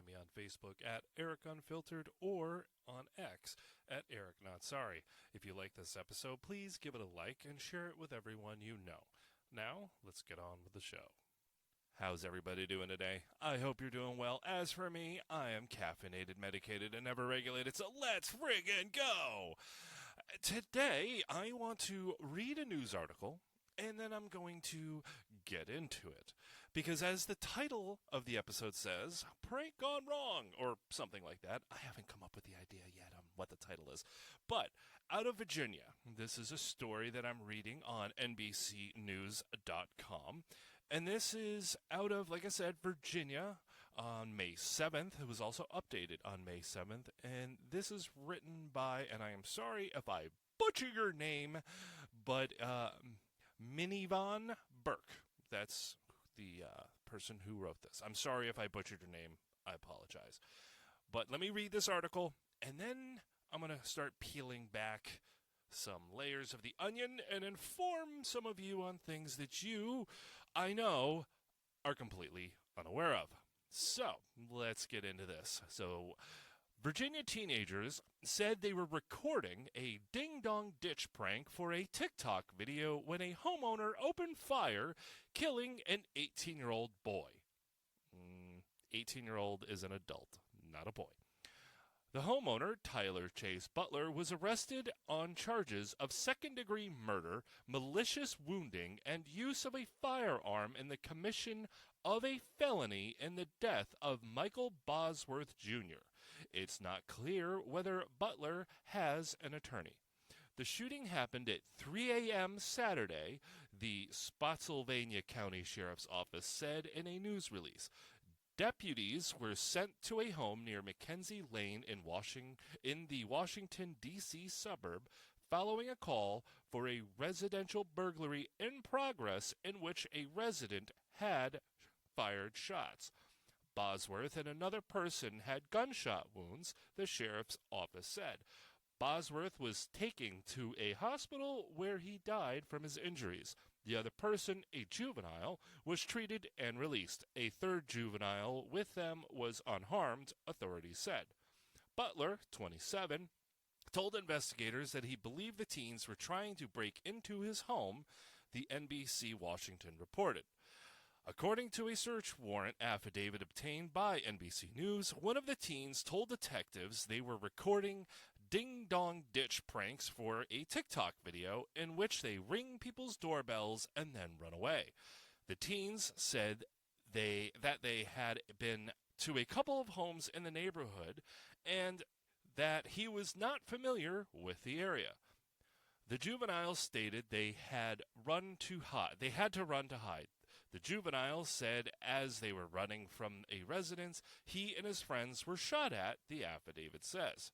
find me on Facebook at Eric Unfiltered or on X at Eric Not Sorry. If you like this episode, please give it a like and share it with everyone you know. Now, let's get on with the show. How's everybody doing today? I hope you're doing well. As for me, I am caffeinated, medicated, and never regulated, so let's friggin' go! Today, I want to read a news article, and then I'm going to get into it. Because as the title of the episode says, prank gone wrong, or something like that. I haven't come up with the idea yet on what the title is. But out of Virginia, this is a story that I'm reading on NBCnews.com. And this is out of, like I said, Virginia on May 7th. It was also updated on May 7th. And this is written by, and I am sorry if I butcher your name, but Minivan Burke. That's the person who wrote this. I'm sorry if I butchered your name. I apologize. But let me read this article, and then I'm going to start peeling back some layers of the onion and inform some of you on things that you, I know, are completely unaware of. So, let's get into this. So, Virginia teenagers said they were recording a ding-dong ditch prank for a TikTok video when a homeowner opened fire, killing an 18-year-old boy. 18-year-old is an adult, not a boy. The homeowner, Tyler Chase Butler, was arrested on charges of second-degree murder, malicious wounding, and use of a firearm in the commission of a felony in the death of Michael Bosworth, Jr. It's not clear whether Butler has an attorney. The shooting happened at 3 a.m. Saturday, the Spotsylvania County Sheriff's Office said in a news release. Deputies were sent to a home near Mackenzie Lane in the Washington, D.C. suburb following a call for a residential burglary in progress in which a resident had fired shots. Bosworth and another person had gunshot wounds, the sheriff's office said. Bosworth was taken to a hospital where he died from his injuries. The other person, a juvenile, was treated and released. A third juvenile with them was unharmed, authorities said. Butler, 27, told investigators that he believed the teens were trying to break into his home, the NBC Washington reported. According to a search warrant affidavit obtained by NBC News, one of the teens told detectives they were recording ding-dong ditch pranks for a TikTok video in which they ring people's doorbells and then run away. The teens said that they had been to a couple of homes in the neighborhood and that he was not familiar with the area. The juveniles stated they had to run to hide. The juvenile said as they were running from a residence, he and his friends were shot at, the affidavit says.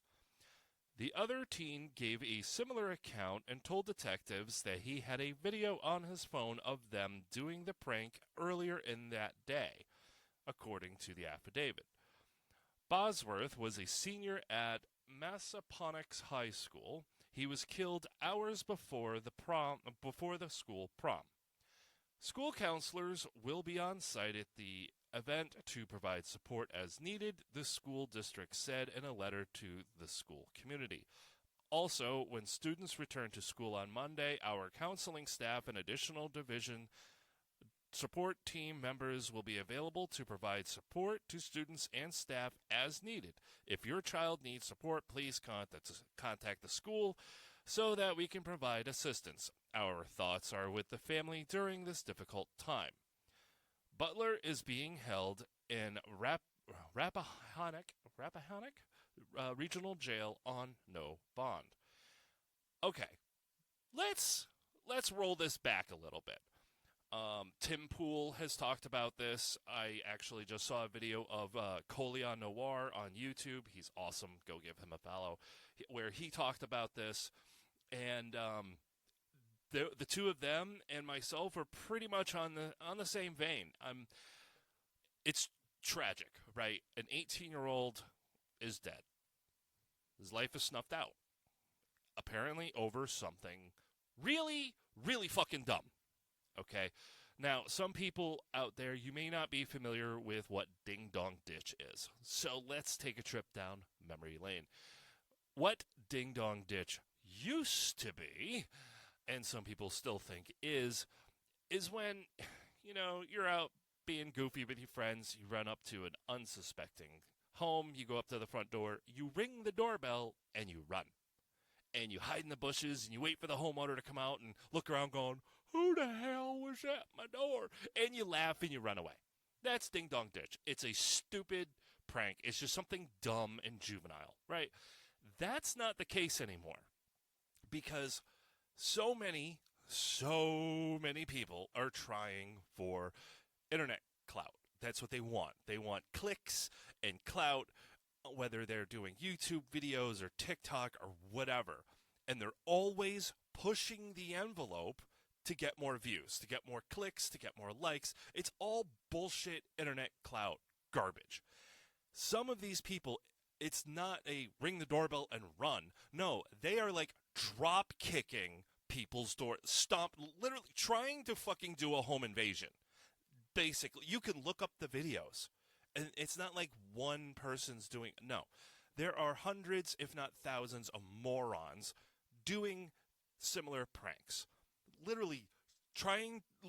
The other teen gave a similar account and told detectives that he had a video on his phone of them doing the prank earlier in that day, according to the affidavit. Bosworth was a senior at Massaponax High School. He was killed hours before the school prom. School counselors will be on site at the event to provide support as needed, the school district said in a letter to the school community. Also, when students return to school on Monday, our counseling staff and additional division support team members will be available to provide support to students and staff as needed. If your child needs support, please contact the school so that we can provide assistance. Our thoughts are with the family during this difficult time. Butler is being held in Rappahannock Regional Jail on no bond. Okay, let's roll this back a little bit. Tim Pool has talked about this. I actually just saw a video of Colia Noir on YouTube. He's awesome. Go give him a follow. Where he talked about this, and the two of them and myself are pretty much on the same vein. It's tragic, right? An 18-year-old is dead. His life is snuffed out. Apparently over something really, really fucking dumb. Okay? Now, some people out there, you may not be familiar with what Ding Dong Ditch is. So let's take a trip down memory lane. What Ding Dong Ditch used to be, and some people still think is when, you're out being goofy with your friends, you run up to an unsuspecting home, you go up to the front door, you ring the doorbell, and you run. And you hide in the bushes, and you wait for the homeowner to come out and look around going, who the hell was at my door? And you laugh and you run away. That's Ding Dong Ditch. It's a stupid prank. It's just something dumb and juvenile, right? That's not the case anymore because so many people are trying for internet clout. That's what they want. They want clicks and clout, whether they're doing YouTube videos or TikTok or whatever. And they're always pushing the envelope to get more views, to get more clicks, to get more likes. It's all bullshit internet clout garbage. Some of these people, it's not a ring the doorbell and run. No, they are like drop kicking people's door, literally trying to fucking do a home invasion. Basically, you can look up the videos. And it's not like one person's doing, no. There are hundreds, if not thousands, of morons doing similar pranks. Literally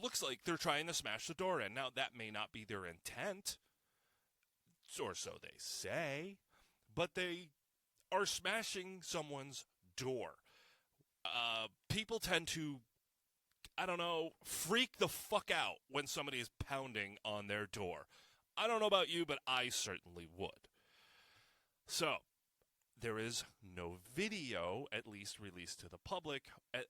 looks like they're trying to smash the door in. Now, that may not be their intent, or so they say, but they are smashing someone's door. People tend to, freak the fuck out when somebody is pounding on their door. I don't know about you, but I certainly would. So, there is no video, at least released to the public, at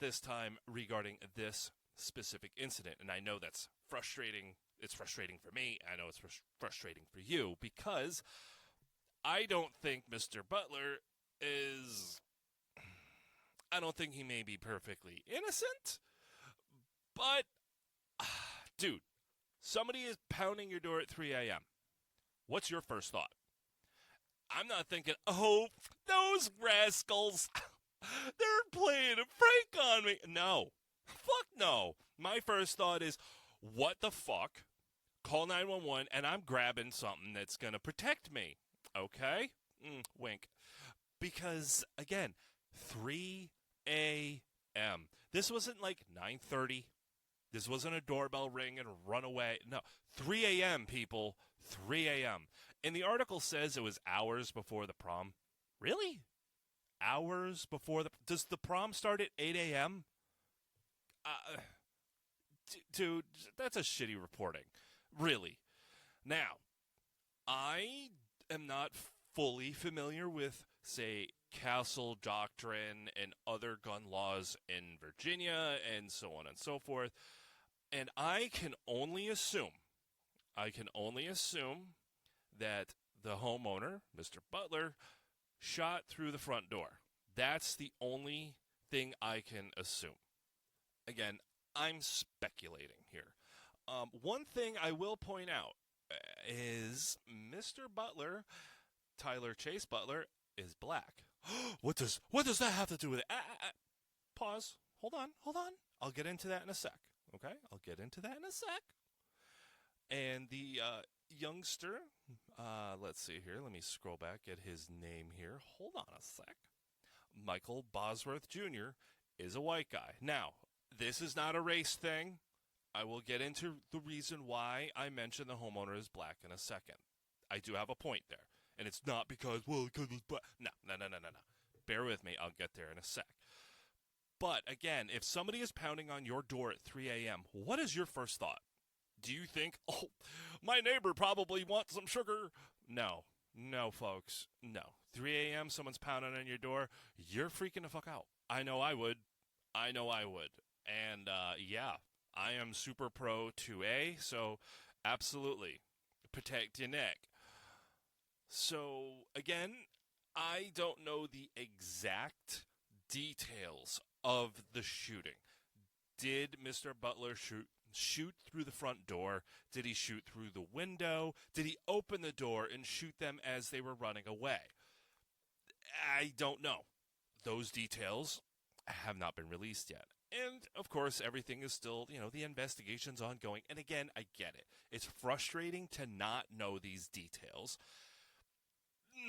this time regarding this specific incident. And I know that's frustrating. It's frustrating for me. I know it's frustrating for you because I don't think Mr. Butler is... I don't think he may be perfectly innocent, but, dude, somebody is pounding your door at 3 a.m. What's your first thought? I'm not thinking, oh, those rascals, they're playing a prank on me. No. Fuck no. My first thought is, what the fuck? Call 911, and I'm grabbing something that's going to protect me. Okay? Wink. Because, again, 3 a.m. This wasn't like 9:30. This wasn't a doorbell ring and run away. No, 3 a.m., people. 3 a.m. And the article says it was hours before the prom. Really? Hours before does the prom start at 8 a.m.? Dude, that's a shitty reporting. Really. Now, I am not fully familiar with, say, Castle Doctrine and other gun laws in Virginia and so on and so forth. And I can only assume that the homeowner, Mr. Butler, shot through the front door. That's the only thing I can assume. Again, I'm speculating here. One thing I will point out is Mr. Butler, Tyler Chase Butler, is black. What does that have to do with it? Pause. Hold on. I'll get into that in a sec. Okay? I'll get into that in a sec. And the youngster, let's see here. Let me scroll back, get his name here. Hold on a sec. Michael Bosworth Jr. is a white guy. Now, this is not a race thing. I will get into the reason why I mentioned the homeowner is black in a second. I do have a point there. And it's not because it's black. No. Bear with me. I'll get there in a sec. But, again, if somebody is pounding on your door at 3 a.m., what is your first thought? Do you think, oh, my neighbor probably wants some sugar? No, folks, no. 3 a.m., someone's pounding on your door, you're freaking the fuck out. I know I would. And, yeah, I am super pro 2A, so absolutely, protect your neck. So, again, I don't know the exact details of the shooting. Did Mr. Butler shoot through the front door? Did he shoot through the window? Did he open the door and shoot them as they were running away? I don't know. Those details have not been released yet. And, of course, everything is still, the investigation's ongoing. And again, I get it. It's frustrating to not know these details.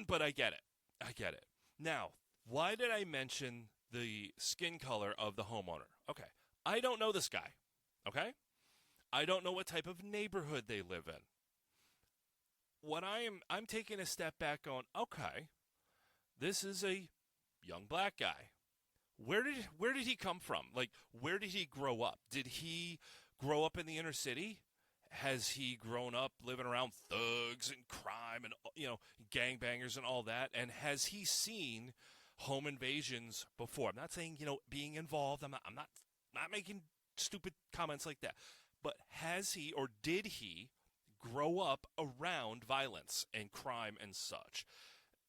But I get it. I get it. Now, why did I mention the skin color of the homeowner? Okay. I don't know this guy. Okay? I don't know what type of neighborhood they live in. I'm taking a step back going, okay, this is a young black guy. Where did he come from? Like, where did he grow up? Did he grow up in the inner city? Has he grown up living around thugs and crime and gangbangers and all that? And has he seen home invasions before? I'm not saying being involved. I'm not making stupid comments like that. But has he or did he grow up around violence and crime and such?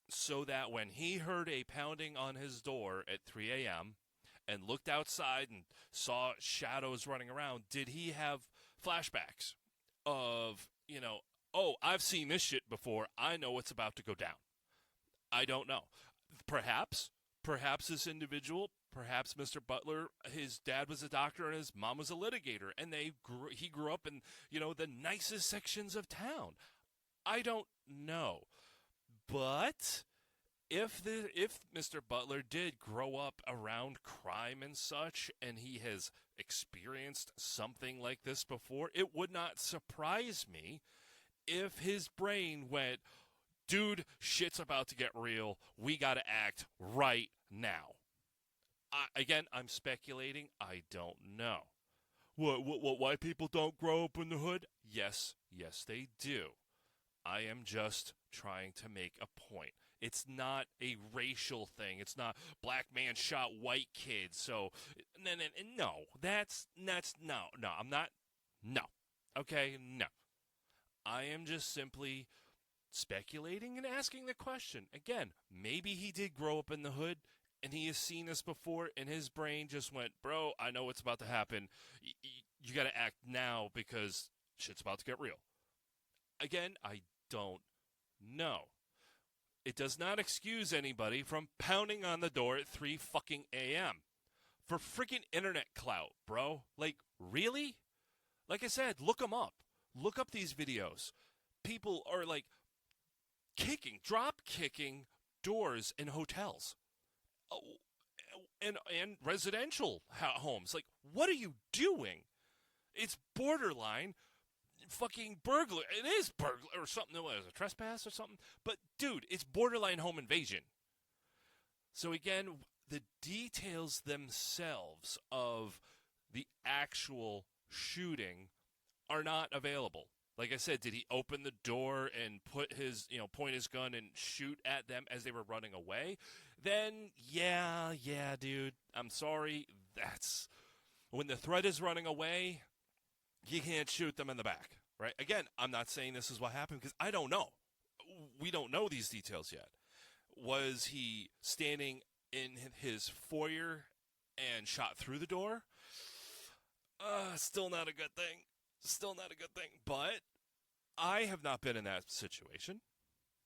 So that when he heard a pounding on his door at 3 a.m. and looked outside and saw shadows running around, did he have flashbacks of, oh, I've seen this shit before. I know what's about to go down. I don't know. Perhaps this individual, perhaps Mr. Butler, his dad was a doctor and his mom was a litigator, and he grew up in, the nicest sections of town. I don't know. But if Mr. Butler did grow up around crime and such, and he has experienced something like this before, it would not surprise me if his brain went, dude, shit's about to get real. We got to act right now. Again, I'm speculating. I don't know. What, white people don't grow up in the hood? Yes, they do. I am just trying to make a point. It's not a racial thing. It's not black man shot white kids. So, no, that's no, I'm not, no. Okay, no. I am just simply speculating and asking the question. Again, maybe he did grow up in the hood and he has seen this before and his brain just went, bro, I know what's about to happen. You got to act now because shit's about to get real. Again, I don't know. It does not excuse anybody from pounding on the door at 3 fucking a.m. for freaking internet clout, bro. Like, really? Like I said, look them up. Look up these videos. People are, like, drop kicking doors in hotels. And residential homes. Like, what are you doing? It's borderline fucking burglar. It is burglar or something. What is it, a trespass or something? But, dude, it's borderline home invasion. So, again, the details themselves of the actual shooting are not available. Like I said, did he open the door and put his, point his gun and shoot at them as they were running away? Then, yeah, dude, I'm sorry. That's when the threat is running away, you can't shoot them in the back, right? Again, I'm not saying this is what happened because I don't know. We don't know these details yet. Was he standing in his foyer and shot through the door? Still not a good thing. Still not a good thing. But I have not been in that situation.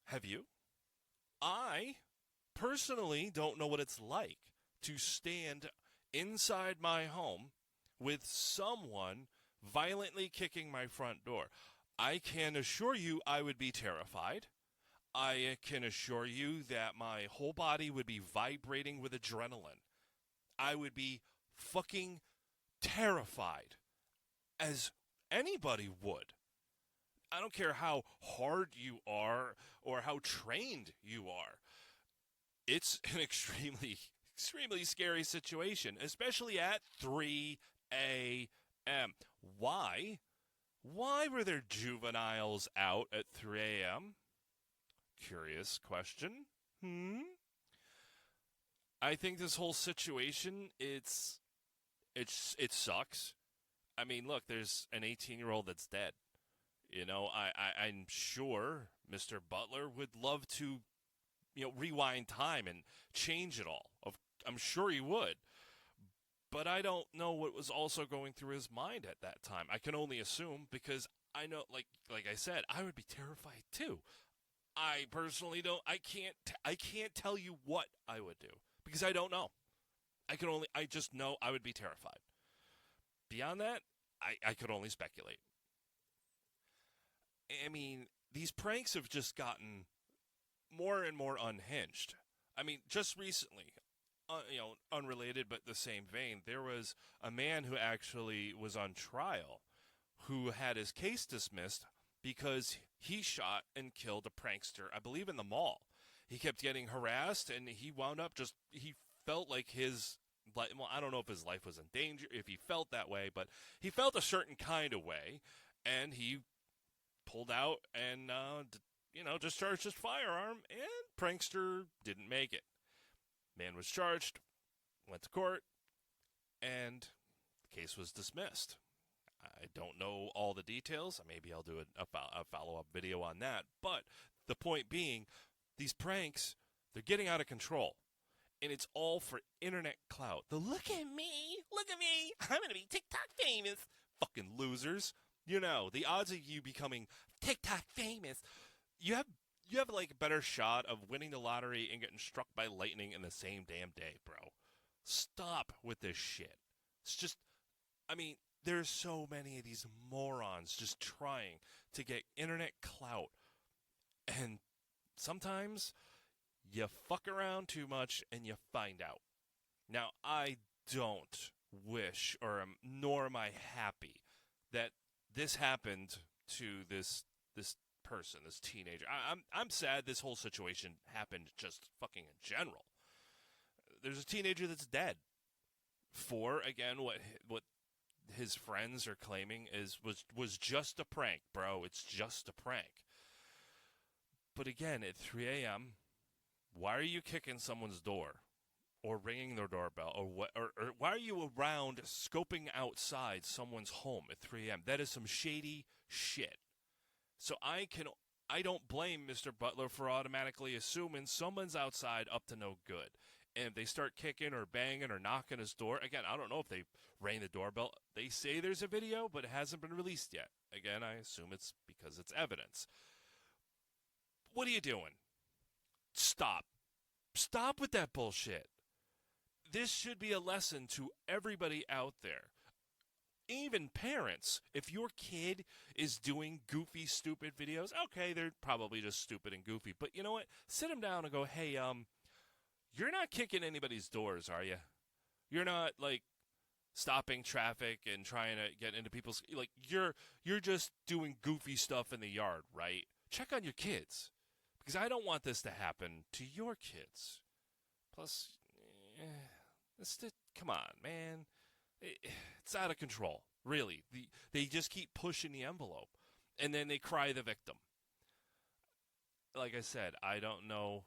Have you? I personally don't know what it's like to stand inside my home with someone violently kicking my front door. I can assure you I would be terrified. I can assure you that my whole body would be vibrating with adrenaline. I would be fucking terrified, as anybody would. I don't care how hard you are or how trained you are. It's an extremely scary situation, especially at 3 a.m. Why? Why were there juveniles out at 3 a.m.? Curious question. I think this whole situation, it sucks. I mean, look, there's an 18-year-old that's dead. I'm sure Mr. Butler would love to, rewind time and change it all. I'm sure he would. But I don't know what was also going through his mind at that time. I can only assume because I know, like I said, I would be terrified too. I personally don't. I can't tell you what I would do because I don't know. I just know I would be terrified. Beyond that, I could only speculate. I mean, these pranks have just gotten more and more unhinged. I mean, just recently, unrelated but the same vein, there was a man who actually was on trial who had his case dismissed because he shot and killed a prankster, I believe in the mall. He kept getting harassed, and he wound up he felt like well, I don't know if his life was in danger, if he felt that way, but he felt a certain kind of way, and he pulled out and, discharged his firearm, and prankster didn't make it. Man was charged, went to court, and the case was dismissed. I don't know all the details. Maybe I'll do a follow-up video on that. But the point being, these pranks, they're getting out of control. And it's all for internet clout. Look at me, I'm going to be TikTok famous. Fucking losers. The odds of you becoming TikTok famous, you have like a better shot of winning the lottery and getting struck by lightning in the same damn day, bro. Stop with this shit. It's just, there's so many of these morons just trying to get internet clout. And sometimes you fuck around too much and you find out. Now, I don't wish, nor am I happy that this happened to this person, this teenager. I'm sad this whole situation happened just fucking in general. There's a teenager that's dead for, again, what his friends are claiming was just a prank, bro. It's just a prank. But again, at 3 a.m., why are you kicking someone's door or ringing their doorbell or what? Or why are you around scoping outside someone's home at 3 a.m.? That is some shady shit. So I don't blame Mr. Butler for automatically assuming someone's outside up to no good. And if they start kicking or banging or knocking his door, again, I don't know if they rang the doorbell. They say there's a video, but it hasn't been released yet. Again, I assume it's because it's evidence. What are you doing? Stop. Stop with that bullshit. This should be a lesson to everybody out there. Even parents, if your kid is doing goofy, stupid videos, okay, they're probably just stupid and goofy. But you know what? Sit them down and go, hey, you're not kicking anybody's doors, are you? You're not, stopping traffic and trying to get into people's... you're just doing goofy stuff in the yard, right? Check on your kids. Because I don't want this to happen to your kids. Plus, come on, man. It's out of control, really. They just keep pushing the envelope, and then they cry the victim. Like I said, I don't know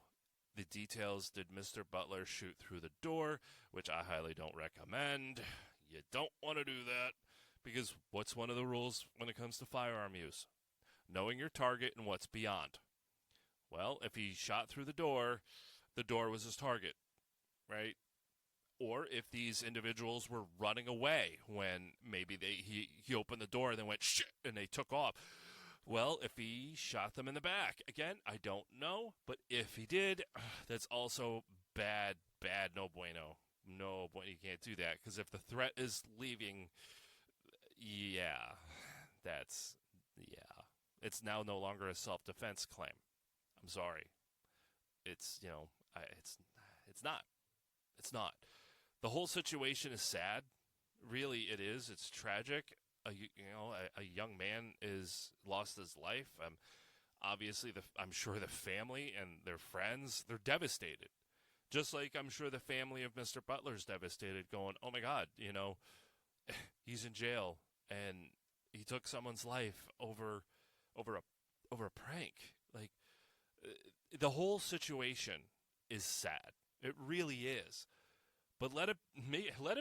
the details. Did Mr. Butler shoot through the door, which I highly don't recommend. You don't want to do that, because what's one of the rules when it comes to firearm use? Knowing your target and what's beyond. Well, if he shot through the door was his target, right? Or if these individuals were running away when maybe he opened the door and then went shit and they took off. Well, if he shot them in the back, again, I don't know, but if he did, that's also bad, no bueno. No bueno, you can't do that, because if the threat is leaving, it's now no longer a self-defense claim. I'm sorry. It's not. It's not. The whole situation is sad. Really, it is. It's tragic. A young man is lost his life. Obviously, I'm sure the family and their friends, they're devastated. Just like I'm sure the family of Mr. Butler's devastated, going, oh my God, he's in jail and he took someone's life over a prank. The whole situation is sad. It really is. But let it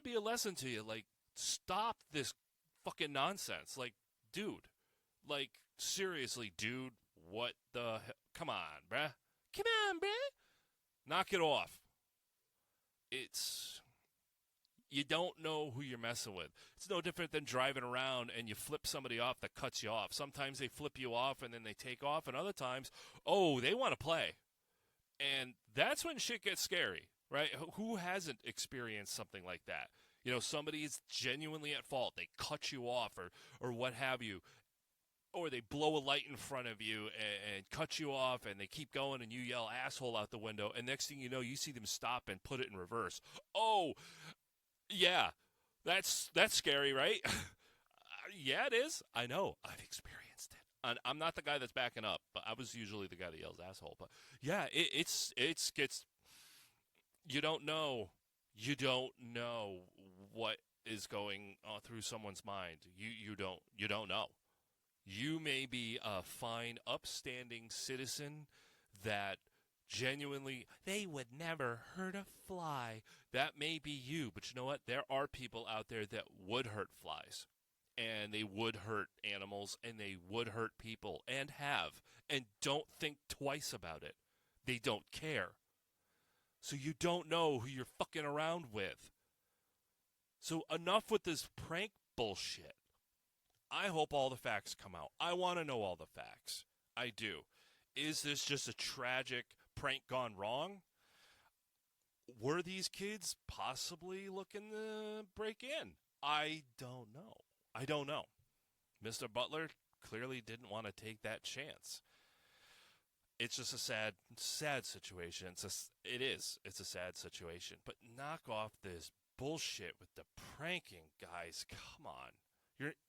be a lesson to you. Stop this fucking nonsense. Dude. Seriously, dude. What the hell? Come on, bruh. Come on, bruh. Knock it off. You don't know who you're messing with. It's no different than driving around and you flip somebody off that cuts you off. Sometimes they flip you off and then they take off, and other times, they want to play. And that's when shit gets scary. right? Who hasn't experienced something like that? Somebody is genuinely at fault. They cut you off or what have you, or they blow a light in front of you and cut you off, and they keep going, and you yell asshole out the window, and next thing you know, you see them stop and put it in reverse. Oh, yeah, that's scary, right? Yeah, it is. I know. I've experienced it. I'm not the guy that's backing up, but I was usually the guy that yells asshole. But yeah, it gets. You don't know. You don't know what is going on through someone's mind. You don't know. You may be a fine, upstanding citizen that genuinely, they would never hurt a fly. That may be you, but you know what? There are people out there that would hurt flies, and they would hurt animals, and they would hurt people, and have, and don't think twice about it. They don't care. So you don't know who you're fucking around with. So enough with this prank bullshit. I hope all the facts come out. I want to know all the facts. I do. Is this just a tragic prank gone wrong? Were these kids possibly looking to break in? I don't know. I don't know. Mr. Butler clearly didn't want to take that chance. It's just a sad situation. It is. It's a sad situation. But knock off this bullshit with the pranking, guys. Come on.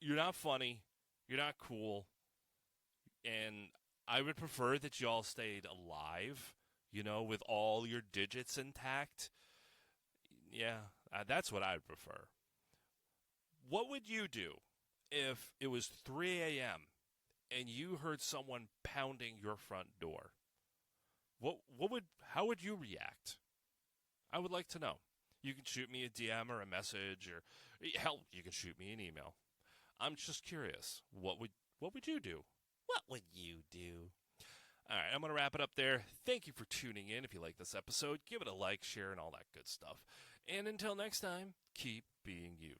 You're not funny. You're not cool. And I would prefer that you all stayed alive, with all your digits intact. Yeah, that's what I would prefer. What would you do if it was 3 a.m. and you heard someone pounding your front door? How would you react? I would like to know. You can shoot me a DM or a message, or hell, you can shoot me an email. I'm just curious. What would you do? What would you do? All right, I'm going to wrap it up there. Thank you for tuning in. If you like this episode, give it a like, share, and all that good stuff. And until next time, keep being you.